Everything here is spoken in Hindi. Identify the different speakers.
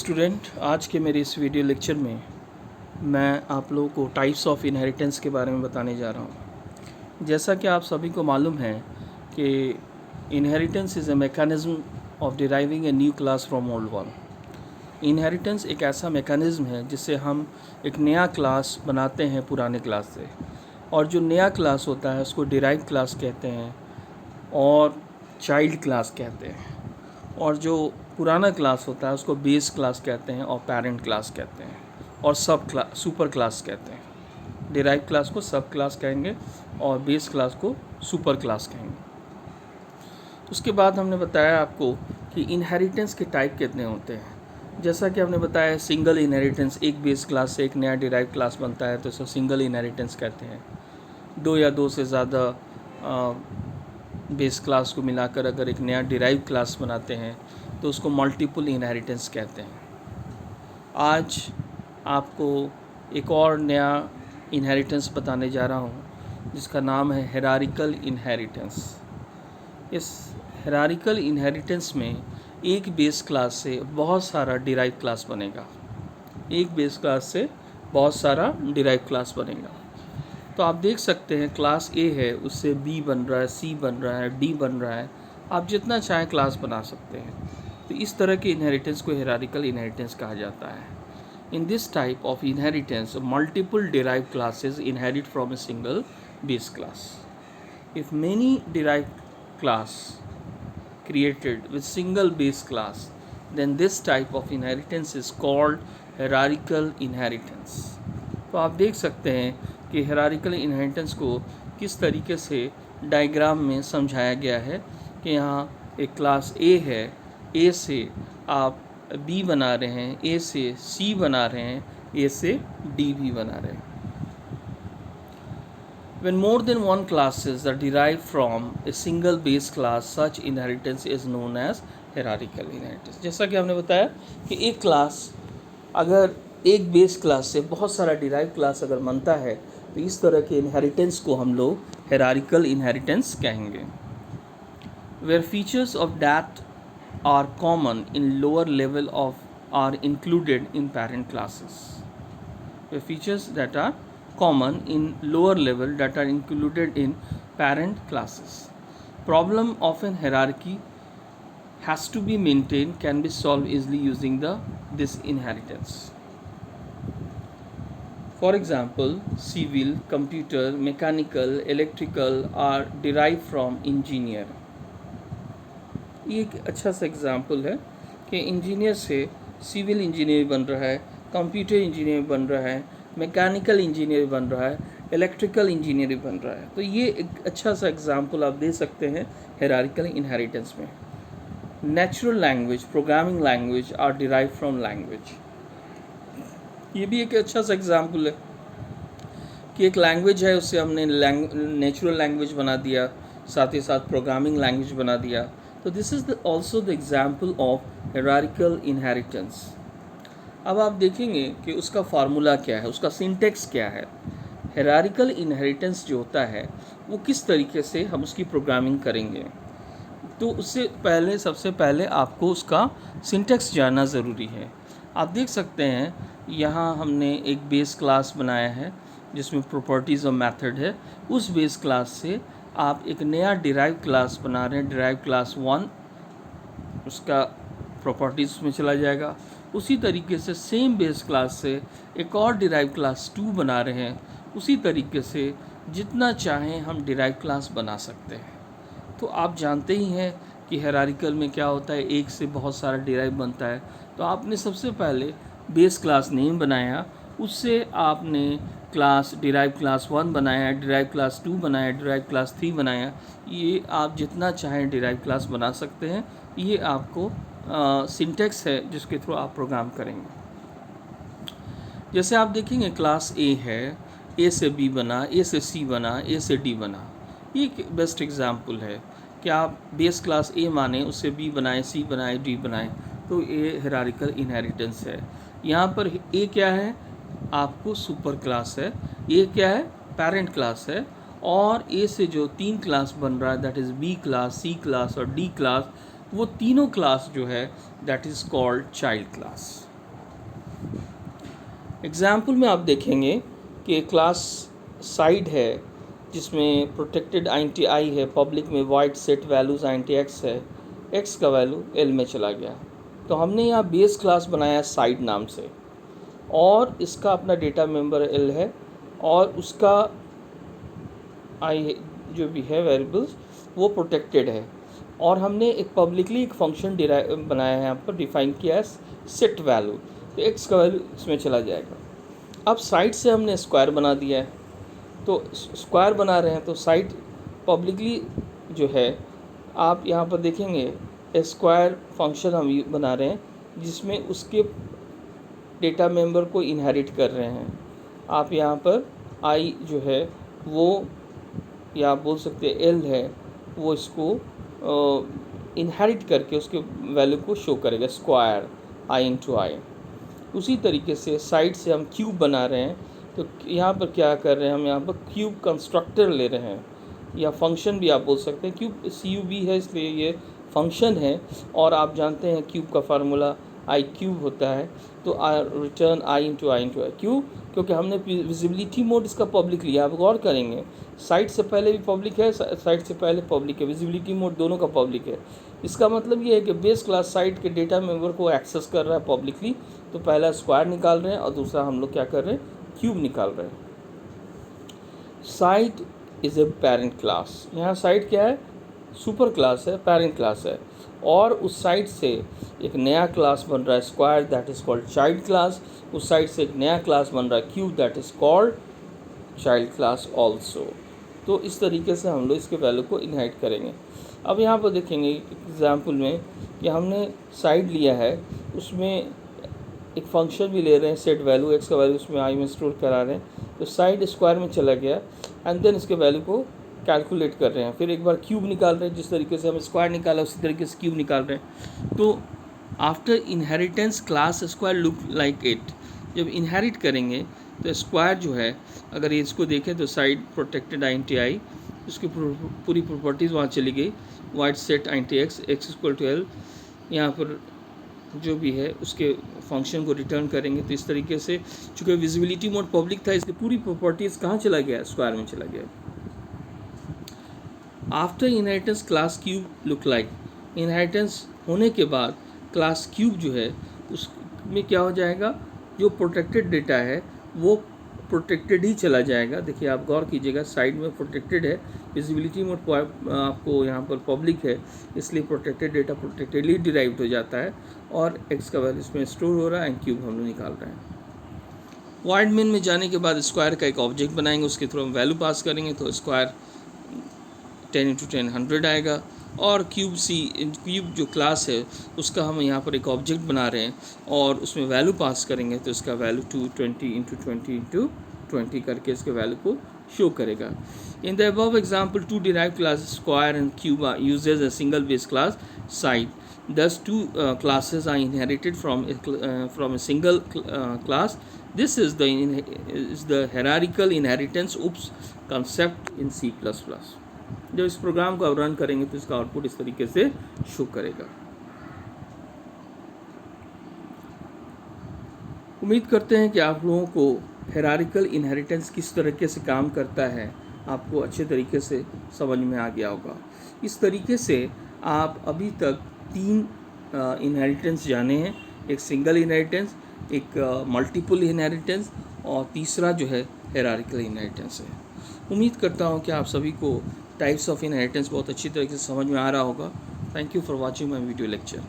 Speaker 1: स्टूडेंट, आज के मेरे इस वीडियो लेक्चर में मैं आप लोगों को टाइप्स ऑफ इनहेरिटेंस के बारे में बताने जा रहा हूँ। जैसा कि आप सभी को मालूम है कि inheritance is a mechanism of deriving a new class from old one. Inheritance एक ऐसा मैकेनिज्म है जिससे हम एक नया क्लास बनाते हैं पुराने क्लास से, और जो नया क्लास होता है उसको डिराइव क्लास कहते हैं और चाइल्ड क्लास कहते हैं, और जो पुराना क्लास होता है उसको बेस क्लास कहते हैं और पेरेंट क्लास कहते हैं और सुपर क्लास कहते हैं। डिराइव क्लास को सब क्लास कहेंगे और बेस क्लास को सुपर क्लास कहेंगे। उसके बाद हमने बताया आपको कि इनहेरिटेंस के टाइप कितने होते हैं। जैसा कि हमने बताया सिंगल इनहेरिटेंस, एक बेस क्लास से एक नया डिराइव क्लास बनता है तो इसे सिंगल इनहेरिटेंस कहते हैं। दो या दो से ज़्यादा बेस क्लास को मिलाकर अगर एक नया डिराइव क्लास बनाते हैं तो उसको मल्टीपल इनहेरिटेंस कहते हैं। आज आपको एक और नया इनहेरिटेंस बताने जा रहा हूँ जिसका नाम है हायरार्किकल इनहेरिटेंस। इस हायरार्किकल इनहेरिटेंस में एक बेस क्लास से बहुत सारा डिराइव क्लास बनेगा। एक बेस क्लास से बहुत सारा डिराइव क्लास बनेगा। तो आप देख सकते हैं क्लास ए है, उससे बी बन रहा है, सी बन रहा है, डी बन रहा है। आप जितना चाहें क्लास बना सकते हैं। तो इस तरह के इनहेरिटेंस को हायरार्किकल इनहेरिटेंस कहा जाता है। In this type of inheritance multiple derive classes inherit from a single base class. If many derive class created with single base class, then this type of inheritance is called hierarchical inheritance। तो आप देख सकते हैं कि हायरार्किकल इनहेरिटेंस को किस तरीके से डायग्राम में समझाया गया है कि यहाँ एक क्लास ए है, ए से आप बी बना रहे हैं, ए से सी बना रहे हैं, ए से डी भी बना रहे हैं। When more than one classes are derived from a single base class, such inheritance is known as hierarchical inheritance। जैसा कि हमने बताया कि एक क्लास अगर एक बेस क्लास से बहुत सारा डिराइव क्लास अगर बनता है तो इस तरह के इनहेरिटेंस को हम लोग हायरार्किकल इनहेरिटेंस कहेंगे। Where features of that are common in lower level of are included in parent classes। Where features that are common in lower level that are included in parent classes. Problem of an hierarchy has to be maintained can be solved easily using this inheritance. For example, civil, computer, mechanical, electrical are derived from engineer। ये एक अच्छा सा एग्जाम्पल है कि इंजीनियर से सिविल इंजीनियर बन रहा है, कंप्यूटर इंजीनियर बन रहा है, मैकेनिकल इंजीनियर बन रहा है, इलेक्ट्रिकल इंजीनियर बन रहा है। तो ये एक अच्छा सा एग्जाम्पल आप दे सकते हैं हायरार्किकल इनहेरिटेंस में। Natural language, programming language are derive from language. ये भी एक अच्छा सा एग्जाम्पल है कि एक लैंग्वेज है, उससे हमने नेचुरल लैंग्वेज बना दिया, साथ ही साथ प्रोग्रामिंग लैंग्वेज बना दिया। तो this is also the example of hierarchical inheritance. अब आप देखेंगे कि उसका फार्मूला क्या है, उसका सिंटेक्स क्या है। हायरार्किकल इनहेरिटेंस जो होता है वो किस तरीके से हम उसकी प्रोग्रामिंग करेंगे, तो उससे पहले सबसे पहले आपको उसका सिंटेक्स जानना ज़रूरी है। आप देख सकते हैं यहाँ हमने एक बेस क्लास बनाया है जिसमें प्रॉपर्टीज़ और मेथड है। उस बेस क्लास से आप एक नया डिराइव क्लास बना रहे हैं, डिराइव क्लास 1, उसका प्रॉपर्टीज़ में चला जाएगा। उसी तरीके से सेम बेस क्लास से एक और डिराइव क्लास 2 बना रहे हैं। उसी तरीके से जितना चाहें हम डिराइव क्लास बना सकते हैं। तो आप जानते ही हैं कि हायरार्किकल में क्या होता है, एक से बहुत सारा डिराइव बनता है। तो आपने सबसे पहले बेस क्लास नेम बनाया, उससे आपने क्लास डिराइव क्लास 1 बनाया, डिराइव क्लास 2 बनाया, डिराइव क्लास 3 बनाया। ये आप जितना चाहें डिराइव क्लास बना सकते हैं। ये आपको सिंटेक्स है जिसके थ्रू आप प्रोग्राम करेंगे। जैसे आप देखेंगे क्लास ए है, ए से बी बना, ए से सी बना, ए से डी बना। ये एक बेस्ट एग्जाम्पल है कि आप बेस क्लास ए माने, उससे बी बनाए, सी बनाए, डी बनाए। तो ये हायरार्किकल इनहेरिटेंस है। यहाँ पर ए क्या है, आपको सुपर क्लास है। ए क्या है, पेरेंट क्लास है। और ए से जो 3 क्लास बन रहा है that is B class, C class और डी क्लास, वो तीनों क्लास जो है that is called child class. Example में आप देखेंगे कि क्लास साइड है जिसमें प्रोटेक्टेड आई है, पब्लिक में वाइड सेट वैल्यूज़ x है, x का वैल्यू L में चला गया। तो हमने यहाँ बेस क्लास बनाया साइड नाम से, और इसका अपना डेटा मेंबर L है, और उसका आई जो भी है वेरिएबल्स वो प्रोटेक्टेड है, और हमने एक पब्लिकली एक फंक्शन बनाया है यहाँ पर, डिफाइन किया है सेट वैल्यू। तो x का वैल्यू इसमें चला जाएगा। अब साइड से हमने स्क्वायर बना दिया है, तो स्क्वायर बना रहे हैं तो साइड पब्लिकली जो है आप यहाँ पर देखेंगे स्क्वायर फंक्शन हम बना रहे हैं जिसमें उसके डेटा मेंबर को इनहेरिट कर रहे हैं। आप यहाँ पर आई जो है वो, या आप बोल सकते हैं एल है, वो इसको इनहेरिट करके उसके वैल्यू को शो करेगा, स्क्वायर आई इंटू आई। उसी तरीके से साइड से हम क्यूब बना रहे हैं, तो यहाँ पर क्या कर रहे हैं, हम यहाँ पर क्यूब कंस्ट्रक्टर ले रहे हैं, या फंक्शन भी आप बोल सकते हैं। क्यूब CUB है इसलिए ये फंक्शन है, और आप जानते हैं क्यूब का फार्मूला आई क्यूब होता है। तो रिटर्न आई इंटू आई क्यों? क्योंकि हमने विजिबिलिटी मोड इसका पब्लिक लिया। आप गौर करेंगे साइड से पहले भी पब्लिक है, साइड से पहले पब्लिक है, विजिबिलिटी मोड दोनों का पब्लिक है। इसका मतलब ये है कि बेस क्लास साइड के डेटा मेंबर को एक्सेस कर रहा है पब्लिकली। तो पहला स्क्वायर निकाल रहे हैं और दूसरा हम लोग क्या कर रहे हैं, क्यूब निकाल रहे हैं। Side is a parent class. यहाँ साइड क्या है, सुपर क्लास है, पेरेंट क्लास है, और उस साइड से एक नया क्लास बन रहा है square, that is called child class. उस साइड से एक नया क्लास बन रहा है cube, that is called child class also. तो इस तरीके से हम लोग इसके वैल्यू को इनहेरिट करेंगे। अब यहाँ पर देखेंगे एग्जाम्पल में कि हमने साइड लिया है, उसमें एक फंक्शन भी ले रहे हैं सेट वैल्यू, x का वैल्यू उसमें आई में स्टोर करा रहे हैं। तो साइड स्क्वायर में चला गया, एंड देन इसके वैल्यू को कैलकुलेट कर रहे हैं। फिर एक बार क्यूब निकाल रहे हैं, जिस तरीके से हम स्क्वायर निकाला उसी तरीके से क्यूब निकाल रहे हैं। तो after inheritance class square look like it. जब इनहेरिट करेंगे तो स्क्वायर जो है, अगर ये इसको देखें तो साइड प्रोटेक्टेड आई, उसकी पूरी प्रॉपर्टीज़ वहाँ चली गई। Wide set x equal to L, यहाँ पर जो भी है उसके फंक्शन को रिटर्न करेंगे। तो इस तरीके से चूँकि विजिबिलिटी मोड पब्लिक था, इसकी पूरी प्रॉपर्टीज़ कहाँ चला गया, स्क्वायर में चला गया। After inheritance class cube look like. Inheritance होने के बाद क्लास क्यूब जो है उसमें क्या हो जाएगा, जो प्रोटेक्टेड डेटा है वो प्रोटेक्टेड ही चला जाएगा। देखिए आप गौर कीजिएगा, साइड में प्रोटेक्टेड है, विजिबिलिटी मोड आपको यहाँ पर पब्लिक है, इसलिए प्रोटेक्टेड डेटा प्रोटेक्टेडली डिराइव्ड हो जाता है, और x का वैल्यू इसमें स्टोर हो रहा है, एंड क्यूब हम लोग निकाल रहे हैं। वाइड मेन में जाने के बाद स्क्वायर का एक ऑब्जेक्ट बनाएंगे, उसके थ्रू हम वैल्यू पास करेंगे। तो स्क्वायर 10 × 10 100 आएगा, और क्यूब जो क्लास है उसका हम यहाँ पर एक ऑब्जेक्ट बना रहे हैं, और उसमें वैल्यू पास करेंगे। तो इसका वैल्यू 220 × 20 × 20 करके इसके वैल्यू को शो करेगा। In the above example, 2 derived classes square and cube uses a single base class side. Thus 2 classes are inherited from a single class. This is the hierarchical inheritance concept in C++. जब इस प्रोग्राम को रन करेंगे तो इसका आउटपुट इस तरीके से शो करेगा। उम्मीद करते हैं कि आप लोगों को हायरार्किकल इनहेरिटेंस किस तरीके से काम करता है आपको अच्छे तरीके से समझ में आ गया होगा। इस तरीके से आप अभी तक 3 इनहेरिटेंस जाने हैं, एक सिंगल इनहेरिटेंस, एक मल्टीपल इनहेरिटेंस, और तीसरा जो है हायरार्किकल इनहेरिटेंस है। उम्मीद करता हूँ कि आप सभी को टाइप्स ऑफ इनहेरिटेंस बहुत अच्छी तरीके से समझ में आ रहा होगा। Thank you for watching my video lecture.